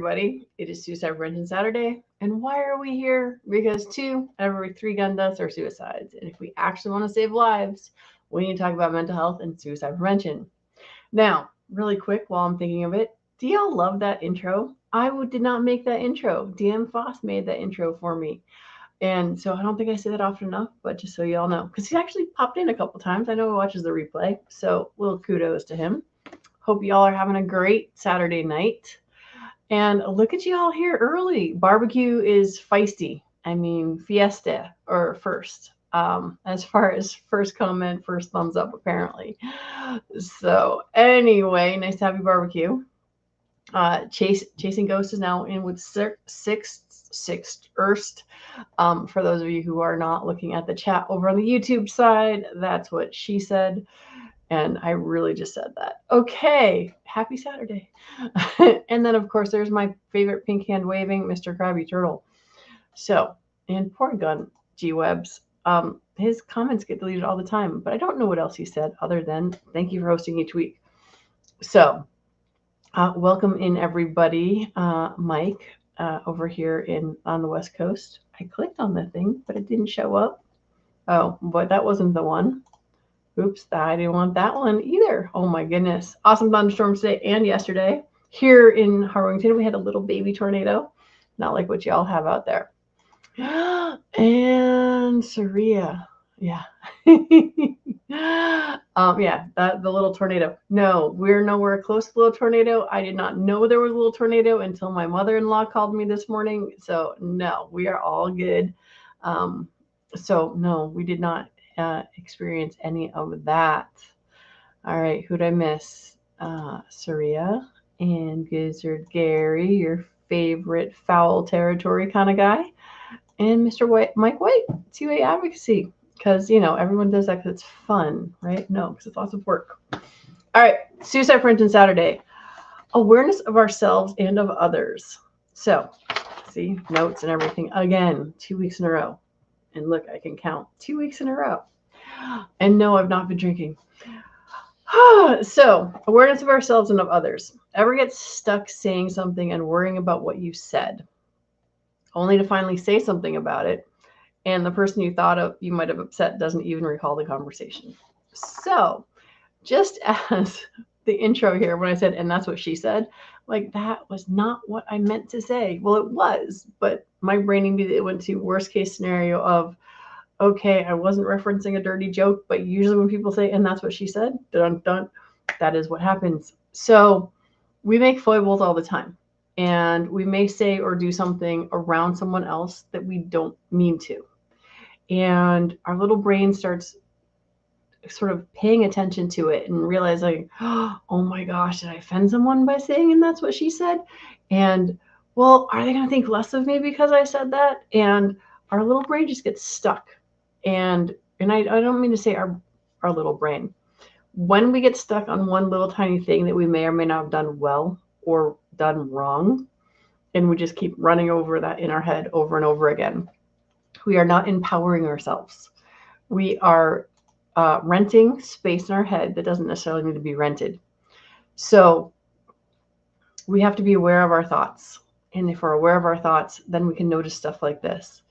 everybody. It is Suicide Prevention Saturday. And why are we here? Because 2 out of every 3 gun deaths are suicides. And if we actually want to save lives, we need to talk about mental health and suicide prevention. Now, really quick while I'm thinking of it, do y'all love that intro? Did not make that intro. DM Foss made that intro for me. And so I don't think I say that often enough, but just so y'all know, because he actually popped in a couple times. I know he watches the replay. So little kudos to him. Hope y'all are having a great Saturday night. And look at you all here early. Barbecue is feisty. I mean, fiesta or first. As far as first comment, first thumbs up, apparently. So anyway, nice to have you, barbecue. Chasing Ghost is now in with sixth Erst. For those of you who are not looking at the chat over on the YouTube side, that's what she said. And I really just said that. Okay, happy Saturday. And then, of course, there's my favorite pink hand waving, Mr. Krabby Turtle. So, and poor Gun G-Webs, his comments get deleted all the time, but I don't know what else he said other than thank you for hosting each week. So, welcome in everybody. Mike, over here on the West Coast. I clicked on the thing, but it didn't show up. Oh, but that wasn't the one. Oops, I didn't want that one either. Oh my goodness. Awesome thunderstorms today and yesterday. Here in Harwington, we had a little baby tornado. Not like what y'all have out there. And Saria. Yeah. Yeah, the little tornado. No, we're nowhere close to the little tornado. I did not know there was a little tornado until my mother-in-law called me this morning. So no, we are all good. So no, we did not experience any of that. All right, who'd I miss? Saria and Gizzard Gary, your favorite foul territory kind of guy, and Mr. Mike White, CUA advocacy, because everyone does that because it's fun, right? No, because it's lots of work. All right, Suicide Prevention Saturday, awareness of ourselves and of others. So, see, notes and everything again, 2 weeks in a row. And look, I can count 2 weeks in a row. And no, I've not been drinking. So, awareness of ourselves and of others. Ever get stuck saying something and worrying about what you said, only to finally say something about it, and the person you thought of you might have upset doesn't even recall the conversation? So, just as the intro here, when I said, and that's what she said, like that was not what I meant to say. Well, it was, but my brain immediately went to worst case scenario of, okay, I wasn't referencing a dirty joke, but usually when people say, and that's what she said, dun, dun, that is what happens. So we make foibles all the time, and we may say or do something around someone else that we don't mean to. And our little brain starts sort of paying attention to it and realizing, oh my gosh, did I offend someone by saying, and that's what she said? And well, are they going to think less of me because I said that? And our little brain just gets stuck. And I don't mean to say our little brain. When we get stuck on one little tiny thing that we may or may not have done well or done wrong, and we just keep running over that in our head over and over again, we are not empowering ourselves. We are renting space in our head that doesn't necessarily need to be rented. So we have to be aware of our thoughts. And if we're aware of our thoughts, then we can notice stuff like this.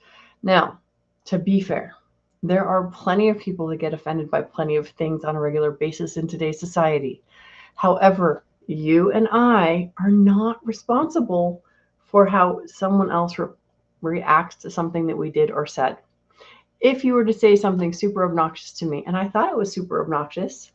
Now, to be fair, there are plenty of people that get offended by plenty of things on a regular basis in today's society. However, you and I are not responsible for how someone else reacts to something that we did or said. If you were to say something super obnoxious to me, and I thought it was super obnoxious,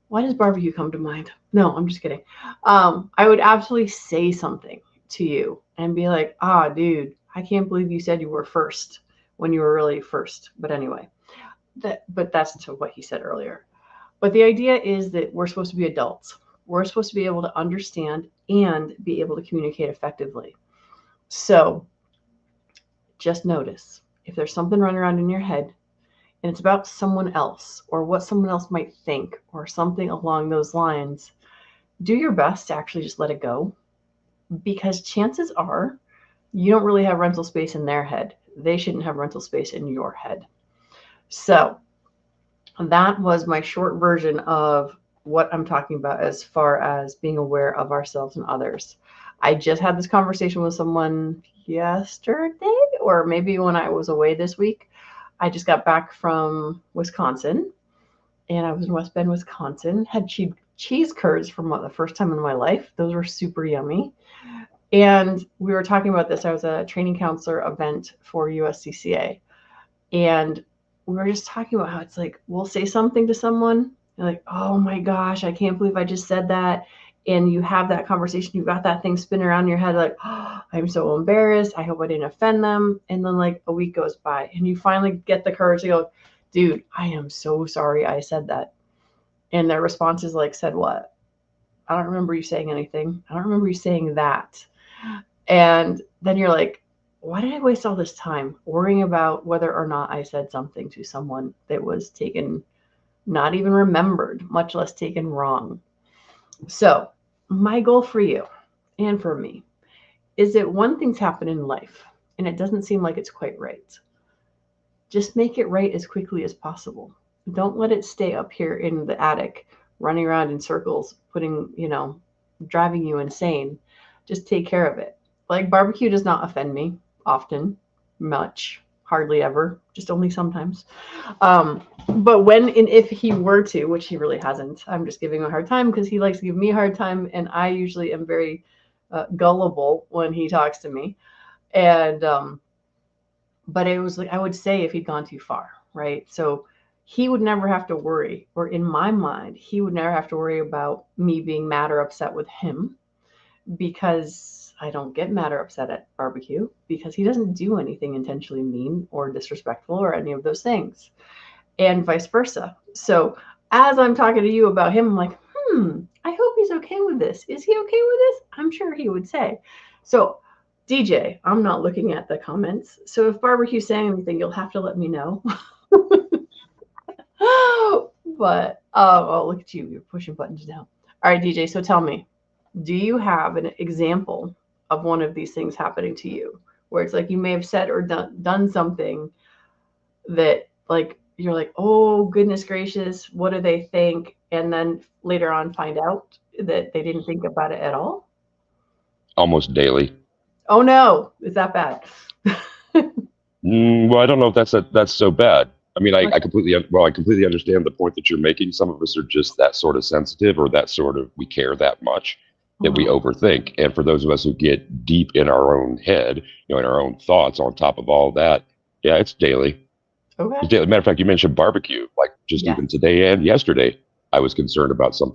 why does barbecue come to mind? No, I'm just kidding. I would absolutely say something to you and be like, dude, I can't believe you said you were first when you were really first. But anyway, but that's to what he said earlier. But the idea is that we're supposed to be adults. We're supposed to be able to understand and be able to communicate effectively. So just notice if there's something running around in your head and it's about someone else or what someone else might think or something along those lines, do your best to actually just let it go, because chances are you don't really have rental space in their head. They shouldn't have rental space in your head. So that was my short version of what I'm talking about as far as being aware of ourselves and others. I just had this conversation with someone yesterday, or maybe when I was away this week. I just got back from Wisconsin, and I was in West Bend, Wisconsin. Had cheese curds for the first time in my life. Those were super yummy. And we were talking about this. I was a training counselor event for USCCA, and we were just talking about how it's like we'll say something to someone, and like, oh my gosh, I can't believe I just said that. And you have that conversation, you've got that thing spinning around in your head, like, oh, I'm so embarrassed. I hope I didn't offend them. And then like a week goes by, and you finally get the courage to go, dude, I am so sorry I said that. And their response is like, said what? I don't remember you saying anything. I don't remember you saying that. And then you're like, why did I waste all this time worrying about whether or not I said something to someone that was taken, not even remembered, much less taken wrong? So, my goal for you and for me is that when things happen in life and it doesn't seem like it's quite right, just make it right as quickly as possible. Don't let it stay up here in the attic, running around in circles, driving you insane. Just take care of it. Like barbecue does not offend me often, much, hardly ever, just only sometimes. But when and if he were to, which he really hasn't, I'm just giving him a hard time because he likes to give me a hard time, and I usually am very gullible when he talks to me. And but it was like I would say if he'd gone too far, right? So he would never have to worry, or in my mind, he would never have to worry about me being mad or upset with him, because I don't get mad or upset at barbecue because he doesn't do anything intentionally mean or disrespectful or any of those things, and vice versa. So as I'm talking to you about him, I'm like, I hope he's okay with this. Is he okay with this? I'm sure he would say. So DJ, I'm not looking at the comments. So if barbecue's saying anything, you'll have to let me know. But oh, look at you. You're pushing buttons now. All right, DJ. So tell me, do you have an example of one of these things happening to you where it's like you may have said or done something that like you're like, oh goodness gracious, what do they think? And then later on find out that they didn't think about it at all? Almost daily. Oh no, is that bad? Well, I don't know if that's so bad. I mean, Okay. I completely understand the point that you're making. Some of us are just that sort of sensitive, or that sort of we care that much that we Mhm. overthink. And for those of us who get deep in our own head, in our own thoughts, on top of all that, yeah, it's daily. Okay. It's daily. Matter of fact, you mentioned barbecue. Like just Yes. even today and yesterday, I was concerned about some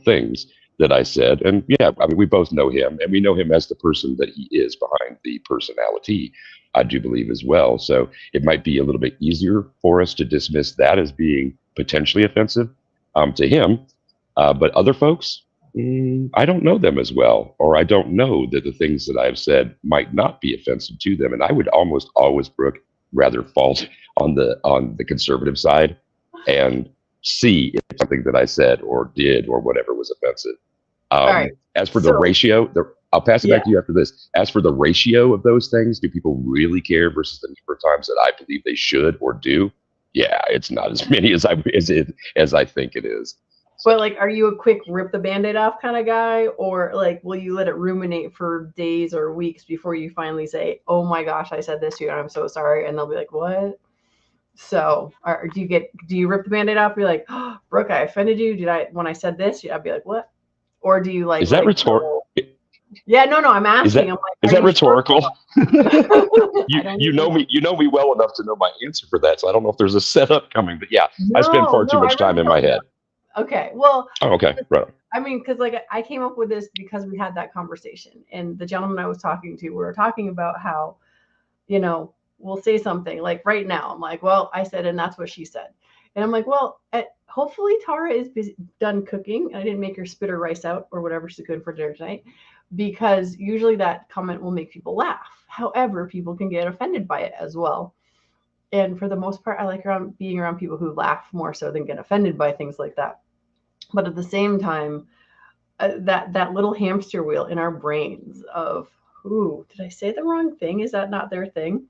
things that I said. And yeah, I mean, we both know him, and we know him as the person that he is behind the personality, I do believe as well. So it might be a little bit easier for us to dismiss that as being potentially offensive to him. But other folks, I don't know them as well, or I don't know that the things that I've said might not be offensive to them. And I would almost always, Brooke, rather fault on the conservative side and see if something that I said or did or whatever was offensive. All right. As for the So ratio, I'll pass it yeah. back to you after this. As for the ratio of those things, do people really care versus the number of times that I believe they should or do? Yeah, it's not as many as I think it is. So, But like, are you a quick rip the band-aid off kind of guy, or like, will you let it ruminate for days or weeks before you finally say, "Oh my gosh, I said this to you, and I'm so sorry," and they'll be like, "What?" So, or do you rip the band-aid off? Be like, oh, "Brooke, I offended you. Did I when I said this?" I'd be like, "What?" Or do you like is let that it rhetor? go? Yeah, no, I'm Is asking. that I'm like, is "Are that you sure?" rhetorical? I you don't you even know know. me well enough to know my answer for that, so I don't know if there's a setup coming. But yeah, I spend No, far too no, I much time really in my don't know. head. Okay, well, Oh, okay, right. I mean, because like I came up with this because we had that conversation, and the gentleman I was talking to, we were talking about how, we'll say something like right now. I'm like, well, I said, and that's what she said, and I'm like, well, hopefully Tara is done cooking. I didn't make her spit her rice out or whatever she's cooking for dinner tonight, because usually that comment will make people laugh. However, people can get offended by it as well. And for the most part, I like being around people who laugh more so than get offended by things like that. But at the same time, that little hamster wheel in our brains of, ooh, did I say the wrong thing? Is that not their thing?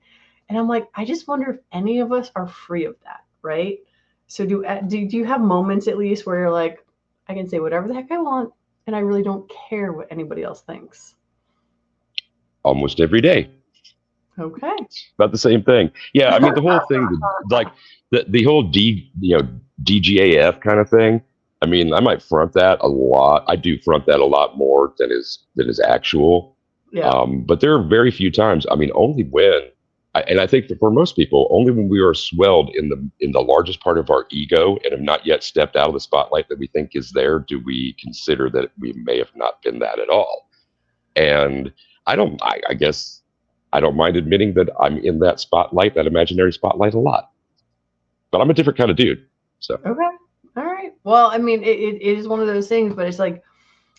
And I'm like, I just wonder if any of us are free of that, right? So do you have moments at least where you're like, I can say whatever the heck I want, and I really don't care what anybody else thinks. Almost every day. Okay. About the same thing. Yeah, I mean the whole thing, like the whole DGAF kind of thing. I mean, I might front that a lot. I do front that a lot more than is actual. Yeah. But there are very few times. I mean, only when, and I think that for most people, only when we are swelled in the largest part of our ego and have not yet stepped out of the spotlight that we think is there, do we consider that we may have not been that at all. And I don't. I guess I don't mind admitting that I'm in that spotlight, that imaginary spotlight, a lot. But I'm a different kind of dude. So Okay. All right. Well, I mean, it is one of those things, but it's like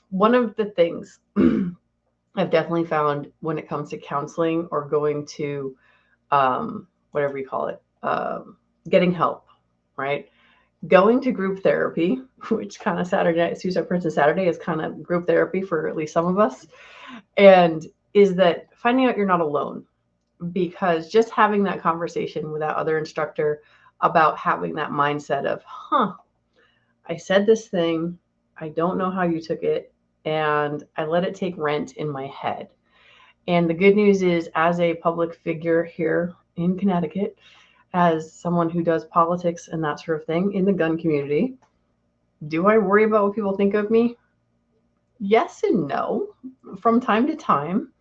one of the things I've definitely found when it comes to counseling or going to whatever you call it, getting help, right? Going to group therapy, which kind of Saturday night, Suicide Princess Saturday is kind of group therapy for at least some of us, and is that finding out you're not alone, because just having that conversation with that other instructor about having that mindset of, I said this thing, I don't know how you took it, and I let it take rent in my head. And the good news is, as a public figure here in Connecticut, as someone who does politics and that sort of thing in the gun community, do I worry about what people think of me? Yes and no, from time to time.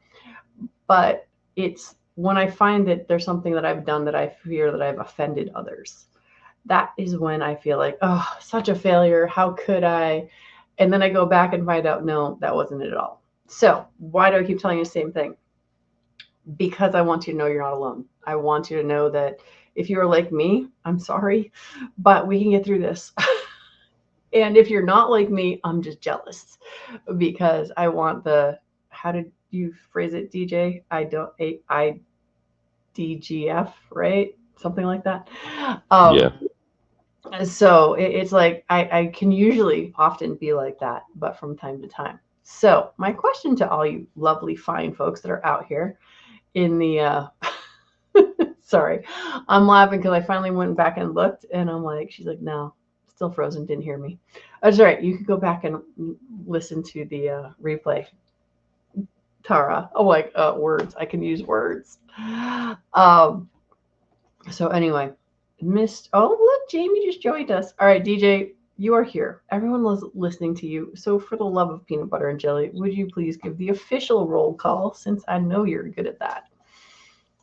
But it's when I find that there's something that I've done that I fear that I've offended others. That is when I feel like, oh, such a failure. How could I? And then I go back and find out, no, that wasn't it at all. So why do I keep telling you the same thing? Because I want you to know you're not alone. I want you to know that if you're like me, I'm sorry, but we can get through this. And if you're not like me, I'm just jealous because I want how did you phrase it, DJ? IDGF, right? Something like that. yeah, So it's like I can usually often be like that, but from time to time. So my question to all you lovely, fine folks that are out here in the sorry, I'm laughing because I finally went back and looked, and I'm like, she's like, no, still frozen, didn't hear me. That's right. You could go back and listen to the replay. Tara, oh, like words. I can use words. So anyway, missed. Oh, look, Jamie just joined us. All right, DJ, you are here. Everyone was listening to you. So for the love of peanut butter and jelly, would you please give the official roll call, since I know you're good at that?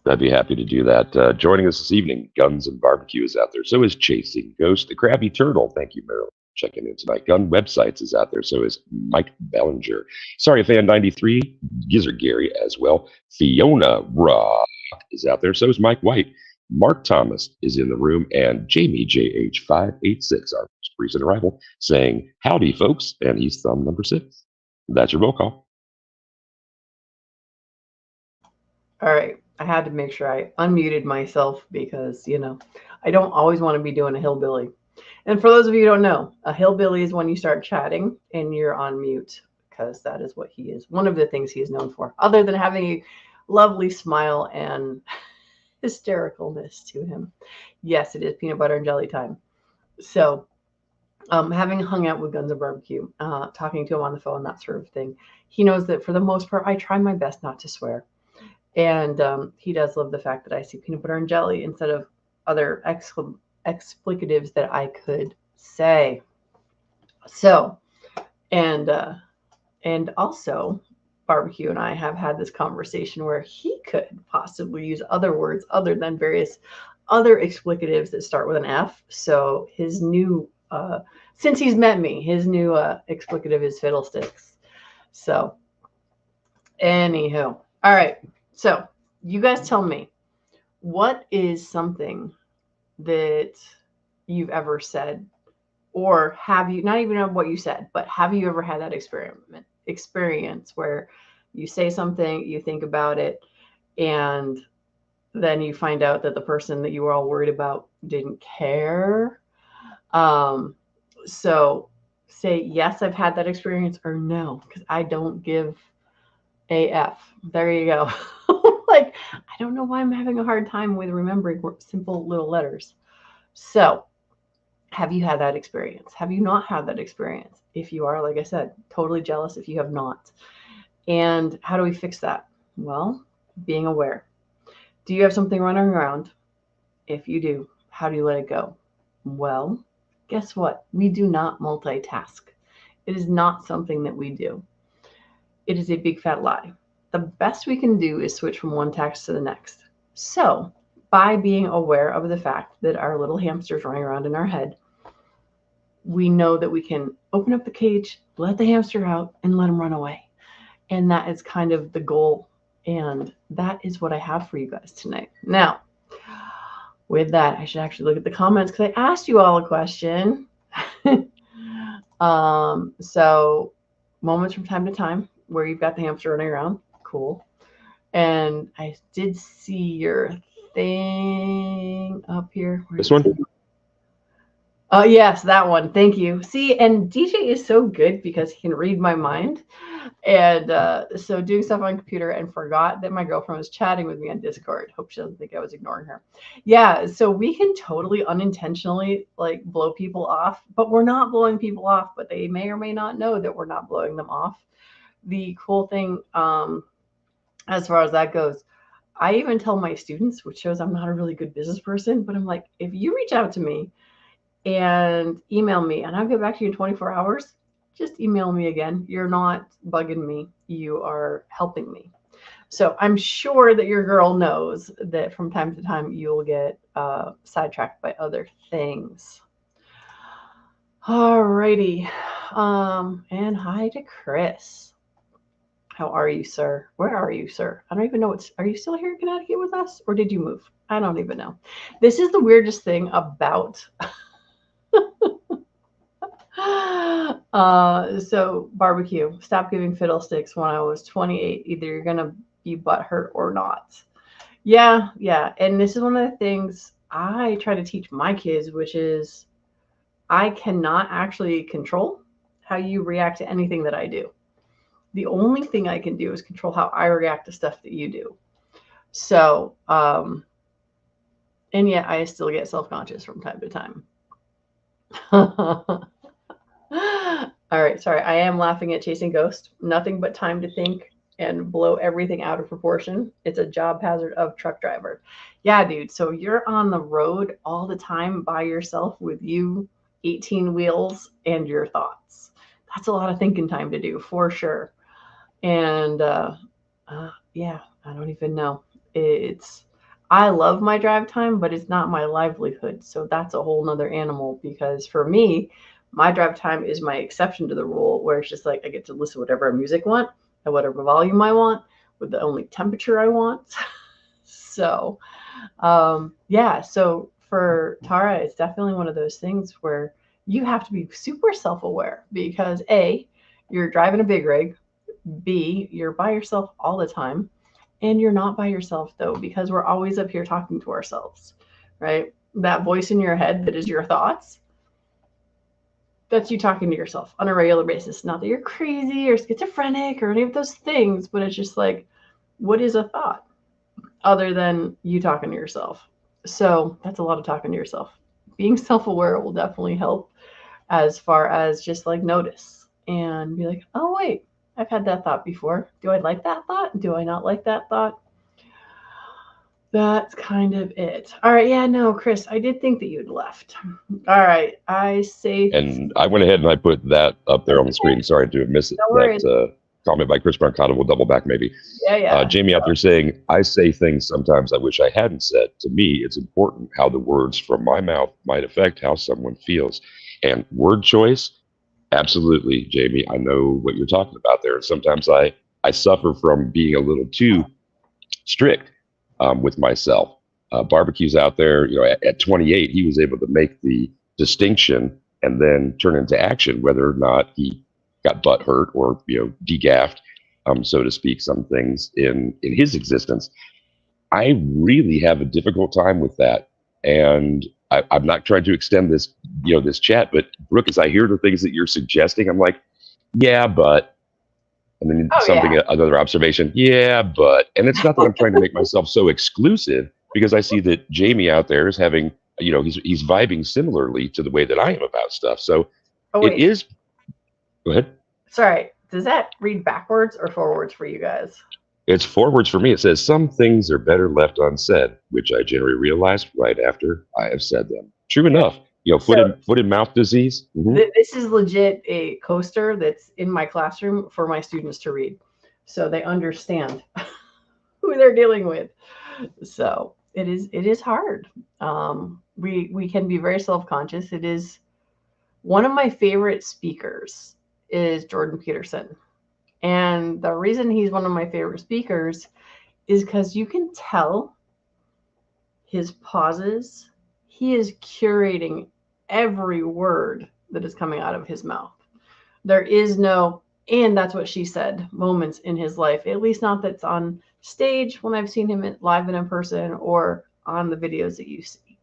I'd be happy to do that. Joining us this evening, Guns and Barbecue is out there. So is Chasing Ghost, the Krabby Turtle. Thank you, Marilyn, checking in tonight. Gun Websites is out there. So is Mike Bellinger. Sorry, Fan 93, Gizzard Gary as well. Fiona Rock is out there. So is Mike White. Mark Thomas is in the room, and Jamie JH586, our most recent arrival, saying howdy, folks, and he's thumb number 6. That's your roll call. All right. I had to make sure I unmuted myself because, I don't always want to be doing a hillbilly. And for those of you who don't know, a hillbilly is when you start chatting and you're on mute, because that is what he is. One of the things he is known for, other than having a lovely smile and hystericalness to him. Yes, it is peanut butter and jelly time. So having hung out with Guns and Barbecue, talking to him on the phone, that sort of thing, he knows that for the most part, I try my best not to swear. And he does love the fact that I see peanut butter and jelly instead of other explicatives that I could say. So, and also, Barbecue and I have had this conversation where he could possibly use other words other than various other explicatives that start with an F. So his new, since he's met me, his new explicative is fiddlesticks. So, anywho, all right. So you guys tell me, what is something that you've ever said, or have you, not even know what you said, but have you ever had that experience where you say something, you think about it, and then you find out that the person that you were all worried about didn't care? So say, yes, I've had that experience, or no, because I don't give AF. There you go. Like, I don't know why I'm having a hard time with remembering simple little letters. So Have you had that experience? Have you not had that experience? If you are, like I said, totally jealous if you have not. And how do we fix that? Well, being aware. Do you have something running around? If you do, how do you let it go? Well, guess what? We do not multitask. It is not something that we do. It is a big fat lie. The best we can do is switch from one task to the next. So, by being aware of the fact that our little hamster's running around in our head, we know that we can open up the cage, let the hamster out, and let him run away. And that is kind of the goal. And that is what I have for you guys tonight. Now, with that, I should actually look at the comments because I asked you all a question. So, moments from time to time where you've got the hamster running around. Cool. And I did see your thing up here. This one? Oh, yes, that one. Thank you. See, and DJ is so good because he can read my mind. And so doing stuff on computer and forgot that my girlfriend was chatting with me on Discord. Hope she doesn't think I was ignoring her. Yeah, so we can totally unintentionally like blow people off, but we're not blowing people off, but they may or may not know that we're not blowing them off. The cool thing, as far as that goes, I even tell my students, which shows I'm not a really good business person, but I'm like, if you reach out to me and email me and I'll get back to you in 24 hours, just email me again. You're not bugging me. You are helping me. So I'm sure that your girl knows that from time to time you'll get sidetracked by other things. Alrighty. And hi to Chris. How are you, sir? Where are you, sir? I don't even know are you still here in Connecticut with us or did you move? I don't even know. This is the weirdest thing about so barbecue. Stop giving fiddlesticks when I was 28. Either you're gonna be butthurt or not. Yeah. And this is one of the things I try to teach my kids, which is I cannot actually control how you react to anything that I do. The only thing I can do is control how I react to stuff that you do. So, and yet I still get self-conscious from time to time. All right, sorry. I am laughing at Chasing Ghost. Nothing but time to think and blow everything out of proportion. It's a job hazard of truck driver. Yeah, dude. So you're on the road all the time by yourself with you, 18 wheels, and your thoughts. That's a lot of thinking time to do for sure. And yeah, I don't even know. I love my drive time, but it's not my livelihood. So that's a whole nother animal because for me, my drive time is my exception to the rule where it's just like I get to listen to whatever music I want at whatever volume I want with the only temperature I want. So yeah, so for Tara, it's definitely one of those things where you have to be super self-aware because A, you're driving a big rig, B, you're by yourself all the time, and you're not by yourself though because we're always up here talking to ourselves, right? That voice in your head that is your thoughts, that's you talking to yourself on a regular basis. Not that you're crazy or schizophrenic or any of those things, but it's just like, what is a thought other than you talking to yourself? So that's a lot of talking to yourself. Being self-aware will definitely help as far as just like notice and be like, oh, wait, I've had that thought before. Do I like that thought? Do I not like that thought? That's kind of it. All right. Yeah, no, Chris, I did think that you'd left. All right. I say. And I went ahead and I put that up there on the screen. Sorry to miss it. That comment by Chris Brancato. We'll double back maybe. Yeah. Jamie out there saying, I say things sometimes I wish I hadn't said. To me, it's important how the words from my mouth might affect how someone feels. And word choice, absolutely, Jamie. I know what you're talking about there. And sometimes I suffer from being a little too strict with myself. Barbecue's out there, at 28, he was able to make the distinction and then turn into action, whether or not he got butt hurt or, degaffed, so to speak, some things in his existence. I really have a difficult time with that. And I'm not trying to extend this, this chat, but Brooke, as I hear the things that you're suggesting, I'm like, yeah, but, and then another observation, yeah, but, and it's not that I'm trying to make myself so exclusive because I see that Jamie out there is having he's vibing similarly to the way that I am about stuff. So Oh, it wait. is. Go ahead. Sorry. Does that read backwards or forwards for you guys? It's forwards for me. It says some things are better left unsaid, which I generally realize right after I have said them. True enough. Foot and mouth disease. This is legit a coaster that's in my classroom for my students to read, so they understand who they're dealing with. So it is hard. We can be very self-conscious. It is one of my favorite speakers is Jordan Peterson. And the reason he's one of my favorite speakers is because you can tell his pauses. He is curating every word that is coming out of his mouth. There is no, and that's what she said, moments in his life, at least not that's on stage when I've seen him live and in person or on the videos that you see.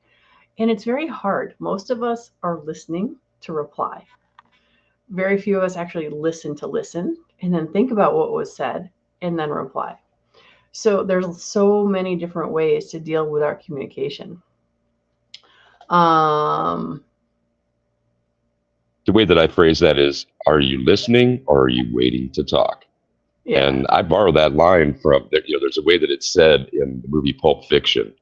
And it's very hard. Most of us are listening to reply. Very few of us actually listen to listen and then think about what was said and then reply. So there's so many different ways to deal with our communication. The way that I phrase that is, are you listening or are you waiting to talk? Yeah. And I borrow that line from, there's a way that it's said in the movie Pulp Fiction,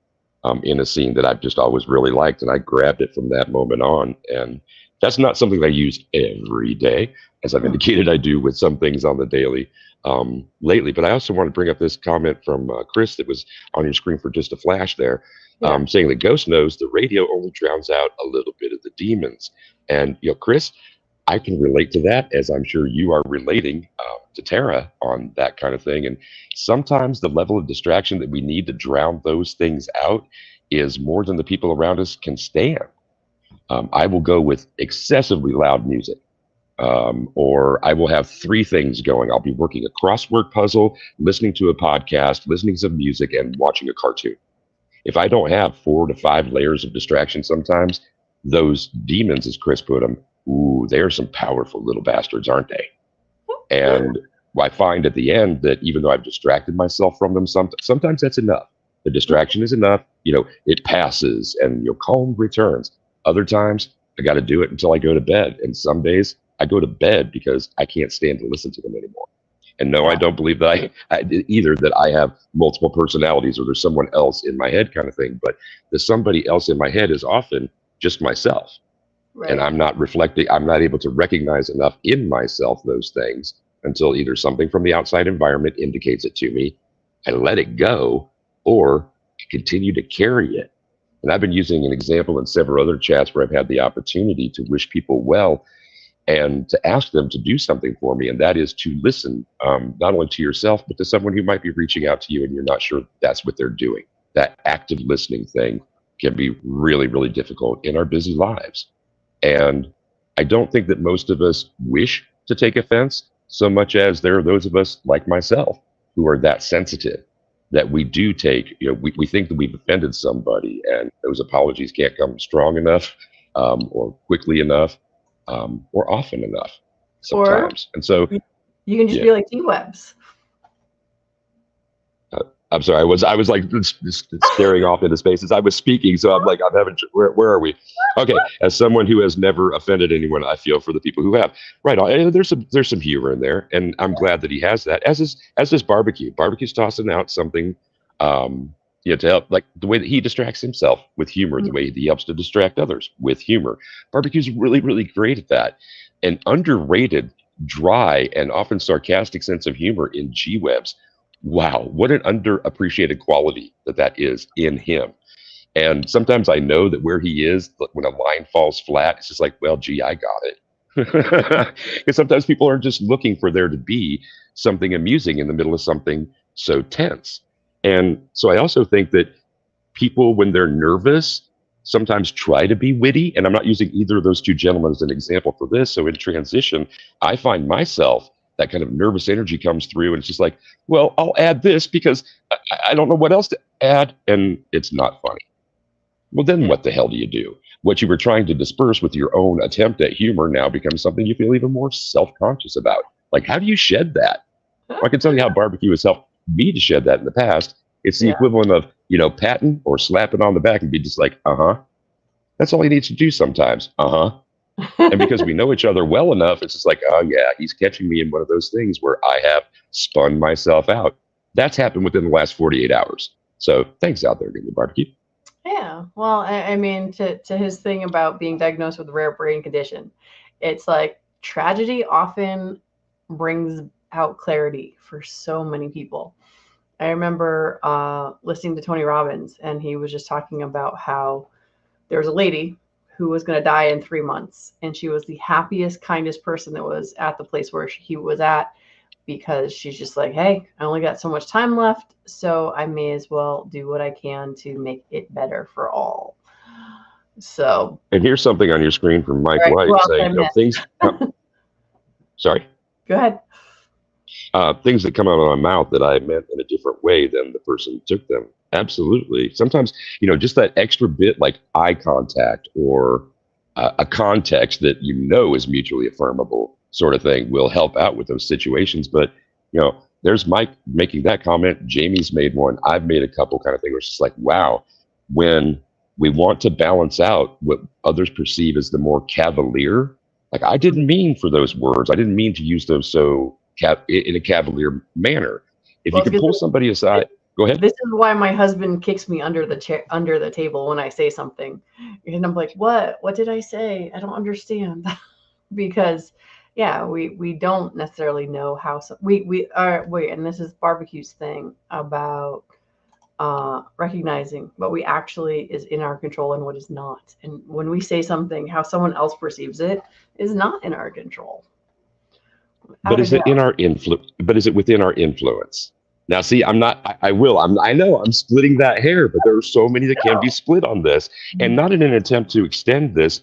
in a scene that I've just always really liked. And I grabbed it from that moment on. And that's not something I use every day. As I've indicated, I do with some things on the daily lately. But I also want to bring up this comment from Chris that was on your screen for just a flash there, saying that Ghost knows the radio only drowns out a little bit of the demons. And, Chris, I can relate to that, as I'm sure you are relating to Tara on that kind of thing. And sometimes the level of distraction that we need to drown those things out is more than the people around us can stand. I will go with excessively loud music, or I will have three things going. I'll be working a crossword puzzle, listening to a podcast, listening to some music, and watching a cartoon. If I don't have 4 to 5 layers of distraction sometimes, those demons, as Chris put them, they're some powerful little bastards, aren't they? And I find at the end that even though I've distracted myself from them, sometimes that's enough. The distraction is enough. It passes and calm returns. Other times, I got to do it until I go to bed. And some days I go to bed because I can't stand to listen to them anymore. And no, I don't believe that either that I have multiple personalities or there's someone else in my head kind of thing. But the somebody else in my head is often just myself. Right. And I'm not able to recognize enough in myself those things until either something from the outside environment indicates it to me, I let it go, or I continue to carry it. And I've been using an example in several other chats where I've had the opportunity to wish people well and to ask them to do something for me. And that is to listen, not only to yourself, but to someone who might be reaching out to you and you're not sure that's what they're doing. That active listening thing can be really, really difficult in our busy lives. And I don't think that most of us wish to take offense so much as there are those of us like myself who are that sensitive that we do take, we think that we've offended somebody and those apologies can't come strong enough or quickly enough or often enough sometimes. And so you can just be like T-Webs. I'm sorry. I was like staring off into space as I was speaking. So I'm like, where are we? Okay. As someone who has never offended anyone, I feel for the people who have. Right on. There's some humor in there, and I'm glad that he has that. As is Barbecue. Barbecue's tossing out something, to help, like the way that he distracts himself with humor, the way that he helps to distract others with humor. Barbecue's really, really great at that. An underrated, dry, and often sarcastic sense of humor in G-Webs. Wow, what an underappreciated quality that is in him. And sometimes I know that where he is, when a line falls flat, it's just like, well, gee, I got it. Because sometimes people are just looking for there to be something amusing in the middle of something so tense. And so I also think that people, when they're nervous, sometimes try to be witty. And I'm not using either of those two gentlemen as an example for this. So in transition, I find myself, that kind of nervous energy comes through and it's just like, well, I'll add this because I don't know what else to add. And it's not funny. Well, then what the hell do you do? What you were trying to disperse with your own attempt at humor now becomes something you feel even more self-conscious about. Like, how do you shed that? Well, I can tell you how Barbecue has helped me to shed that in the past. It's the equivalent of, patting or slapping on the back and be just like, uh-huh. That's all he needs to do sometimes. And because we know each other well enough, it's just like, oh yeah, he's catching me in one of those things where I have spun myself out. That's happened within the last 48 hours. So thanks out there, Good Barbecue. Yeah. Well, I mean, to his thing about being diagnosed with a rare brain condition, it's like tragedy often brings out clarity for so many people. I remember listening to Tony Robbins, and he was just talking about how there was a lady who was going to die in 3 months, and she was the happiest, kindest person that was at the place where he was at, because she's just like, hey, I only got so much time left, so I may as well do what I can to make it better for all. So, and here's something on your screen from Mike right, White saying, things. Sorry. Go ahead. Things that come out of my mouth that I meant in a different way than the person who took them. Absolutely. Sometimes, just that extra bit like eye contact or a context that is mutually affirmable sort of thing will help out with those situations. But, there's Mike making that comment. Jamie's made one. I've made a couple kind of thing where it's just like, wow, when we want to balance out what others perceive as the more cavalier, like I didn't mean for those words. I didn't mean to use those so in a cavalier manner. If you can pull somebody aside, go ahead. This is why my husband kicks me under the chair, under the table when I say something, and I'm like, "What? What did I say? I don't understand." Because, yeah, we don't necessarily know how. We are wait, and this is barbecue's thing about recognizing what we actually is in our control and what is not. And when we say something, how someone else perceives it is not in our control. But is it in our influence? But is it within our influence? Now, see, I'm not. I know I'm splitting that hair, but there are so many that can be split on this, and not in an attempt to extend this,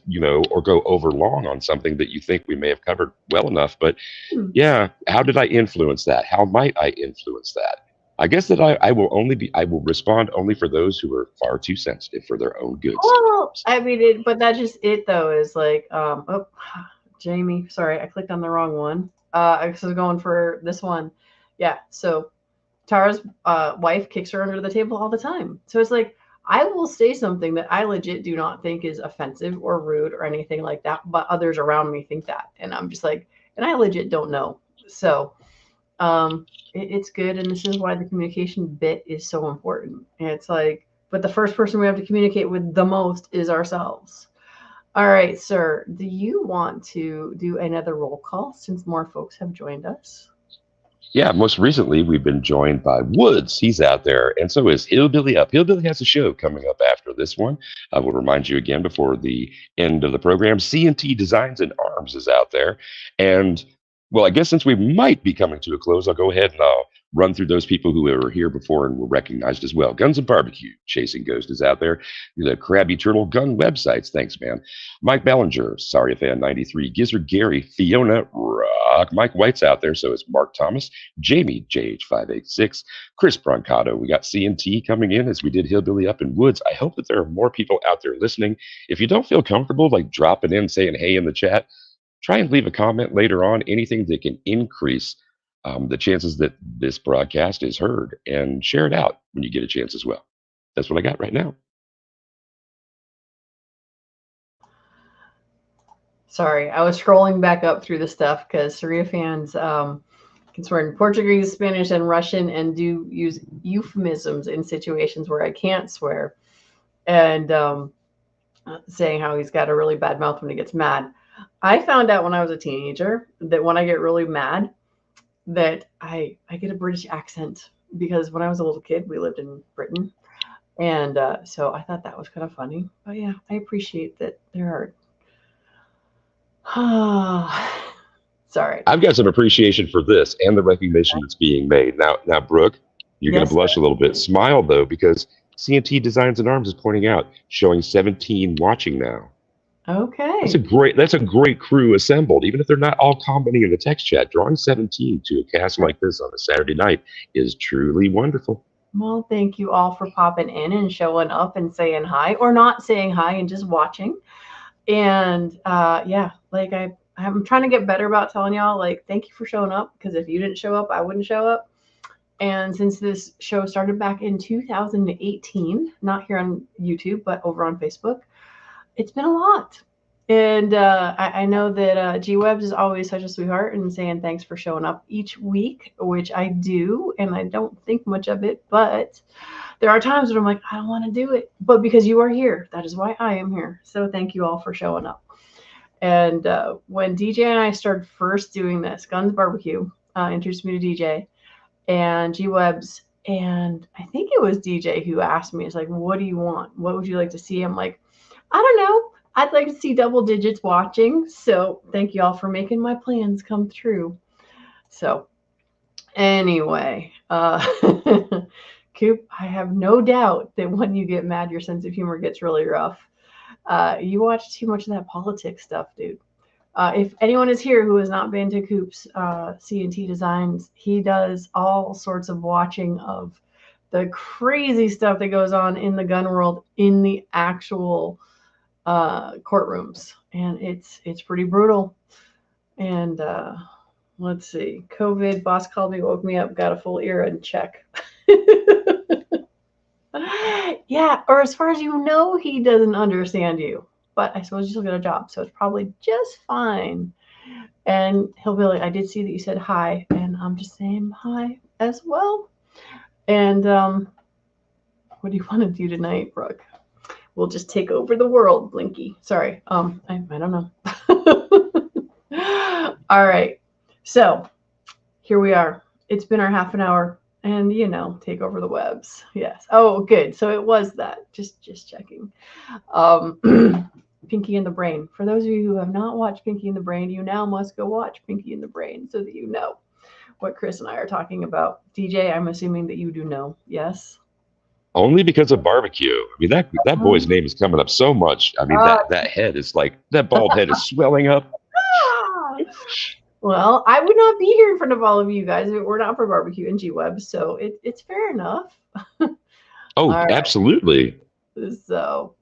or go over long on something that you think we may have covered well enough. But yeah, how did I influence that? How might I influence that? I guess that I will respond only for those who are far too sensitive for their own good. Well, I mean, but that's just it, though. Is like, oh, Jamie, sorry, I clicked on the wrong one. I was going for this one. Yeah. So Tara's wife kicks her under the table all the time. So it's like, I will say something that I legit do not think is offensive or rude or anything like that, but others around me think that. And I'm just like, and I legit don't know. So it's good. And this is why the communication bit is so important. And it's like, but the first person we have to communicate with the most is ourselves. All right, sir, do you want to do another roll call since more folks have joined us? Yeah, most recently we've been joined by Woods. He's out there, and so is Hillbilly Up. Hillbilly has a show coming up after this one. I will remind you again before the end of the program, C&T Designs and Arms is out there. And, well, I guess since we might be coming to a close, I'll go ahead and I'll run through those people who were here before and were recognized as well. Guns and Barbecue, Chasing Ghost is out there. The Krabby Turtle Gun websites, thanks, man. Mike Ballinger, Sorry Fan 93, Gizzard Gary, Fiona Rock, Mike White's out there, so is Mark Thomas, Jamie JH586, Chris Brancato. We got C&T coming in as we did Hillbilly Up in Woods. I hope that there are more people out there listening. If you don't feel comfortable like dropping in, saying hey in the chat, try and leave a comment later on, anything that can increase the chances that this broadcast is heard, and share it out when you get a chance as well. That's what I got right now. Sorry, I was scrolling back up through the stuff because Saria fans can swear in Portuguese, Spanish, and Russian and do use euphemisms in situations where I can't swear. And saying how he's got a really bad mouth when he gets mad. I found out when I was a teenager that when I get really mad, that I get a British accent, because when I was a little kid, we lived in Britain. And so I thought that was kind of funny. But yeah, I appreciate that there are... Sorry. I've got some appreciation for this and the recognition that's being made. Now, Brooke, you're going to blush a little bit. Smile, though, because C&T Designs and Arms is pointing out, showing 17 watching now. Okay. That's a great crew assembled. Even if they're not all commenting in the text chat, drawing 17 to a cast like this on a Saturday night is truly wonderful. Well, thank you all for popping in and showing up and saying hi, or not saying hi and just watching. And yeah, like I'm trying to get better about telling y'all, like, thank you for showing up, because if you didn't show up, I wouldn't show up. And since this show started back in 2018, not here on YouTube, but over on Facebook, it's been a lot. And I know that G Webs is always such a sweetheart and saying thanks for showing up each week, which I do, and I don't think much of it, but there are times when I'm like, I don't want to do it, but because you are here, that is why I am here. So thank you all for showing up. And when DJ and I started first doing this, Guns Barbecue introduced me to DJ and G Webs, and I think it was DJ who asked me, it's like, what do you want? What would you like to see? I'm like, I don't know. I'd like to see double digits watching. So thank you all for making my plans come true. So anyway, Coop, I have no doubt that when you get mad, your sense of humor gets really rough. You watch too much of that politics stuff, dude. If anyone is here who has not been to Coop's C&T Designs, he does all sorts of watching of the crazy stuff that goes on in the gun world in the actual courtrooms, and it's pretty brutal. And let's see, COVID, boss called me, woke me up, got a full ear and check. Yeah, or as far as you know, he doesn't understand you, but I suppose you still get a job, so it's probably just fine. And he'll be like, I did see that you said hi, and I'm just saying hi as well. And what do you want to do tonight, Brooke? We'll just take over the world, Blinky. Sorry. I don't know. All right. So here we are. It's been our half an hour, and take over the webs. Yes. Oh, good. So it was that. Just checking. Pinky and the Brain. For those of you who have not watched Pinky and the Brain, you now must go watch Pinky and the Brain so that you know what Chris and I are talking about. DJ, I'm assuming that you do know. Yes. Only because of barbecue. I mean, that boy's name is coming up so much. I mean, that head is like, that bald head is swelling up. Well, I would not be here in front of all of you guys if it were not for barbecue and G-Web, so it's fair enough. Oh, right. Absolutely. So,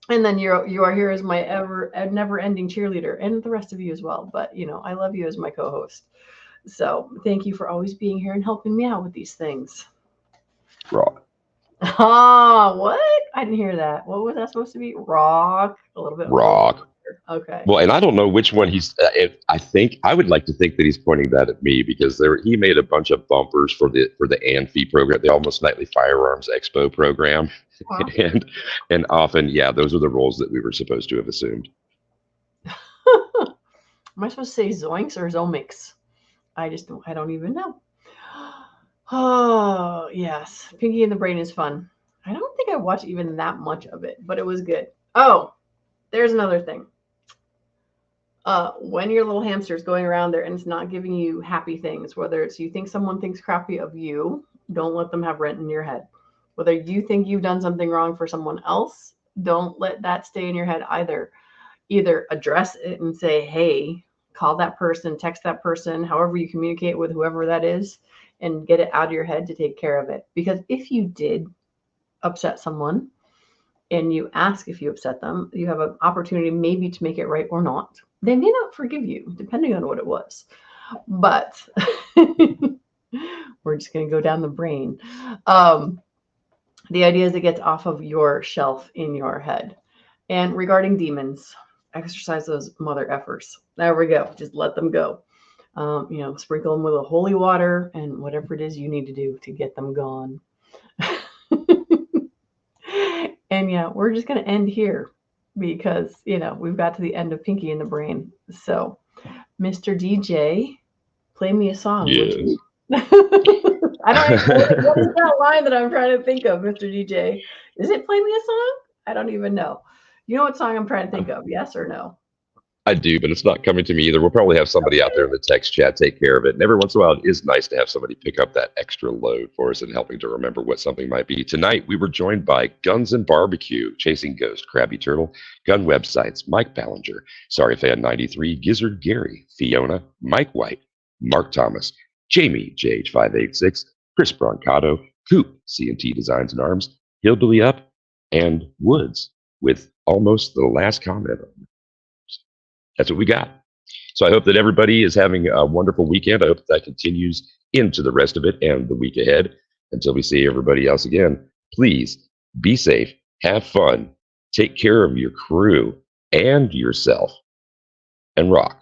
and then you are here as my never-ending cheerleader, and the rest of you as well. But I love you as my co-host. So thank you for always being here and helping me out with these things. Rock. Ah, what? I didn't hear that. What was that supposed to be? Rock. A little bit. Rock. Okay. Well, and I don't know which one he's. I would like to think that he's pointing that at me because he made a bunch of bumpers for the ANFI program, the Almost Nightly Firearms Expo program, and often, yeah, those are the roles that we were supposed to have assumed. Am I supposed to say zoinks or zomics? I don't even know. Oh, yes. Pinky and the Brain is fun. I don't think I watched even that much of it, but it was good. Oh, there's another thing. When your little hamster is going around there and it's not giving you happy things, whether it's you think someone thinks crappy of you, don't let them have rent in your head. Whether you think you've done something wrong for someone else, don't let that stay in your head either. Either address it and say, hey, call that person, text that person, however you communicate with whoever that is, and get it out of your head to take care of it. Because if you did upset someone and you ask if you upset them, you have an opportunity maybe to make it right or not. They may not forgive you, depending on what it was. But we're just going to go down the brain. The idea is it gets off of your shelf in your head. And regarding demons, exercise those mother effers. There we go. Just let them go. Sprinkle them with a holy water and whatever it is you need to do to get them gone. And yeah, we're just going to end here because, we've got to the end of Pinky and the Brain. So, Mr. DJ, play me a song. Yes. I don't know. What is that line that I'm trying to think of, Mr. DJ? Is it play me a song? I don't even know. You know what song I'm trying to think of? Yes or no? I do, but it's not coming to me either. We'll probably have somebody out there in the text chat take care of it. And every once in a while, it is nice to have somebody pick up that extra load for us and helping to remember what something might be. Tonight, we were joined by Guns and Barbecue, Chasing Ghost, Krabby Turtle, Gun Websites, Mike Ballinger, Sorry Fan 93, Gizzard Gary, Fiona, Mike White, Mark Thomas, Jamie, JH586, Chris Brancato, Coop, C&T Designs and Arms, Hillbilly Up, and Woods, with almost the last comment on it. That's what we got. So I hope that everybody is having a wonderful weekend. I hope that continues into the rest of it and the week ahead. Until we see everybody else again, please be safe, have fun, take care of your crew and yourself, and rock.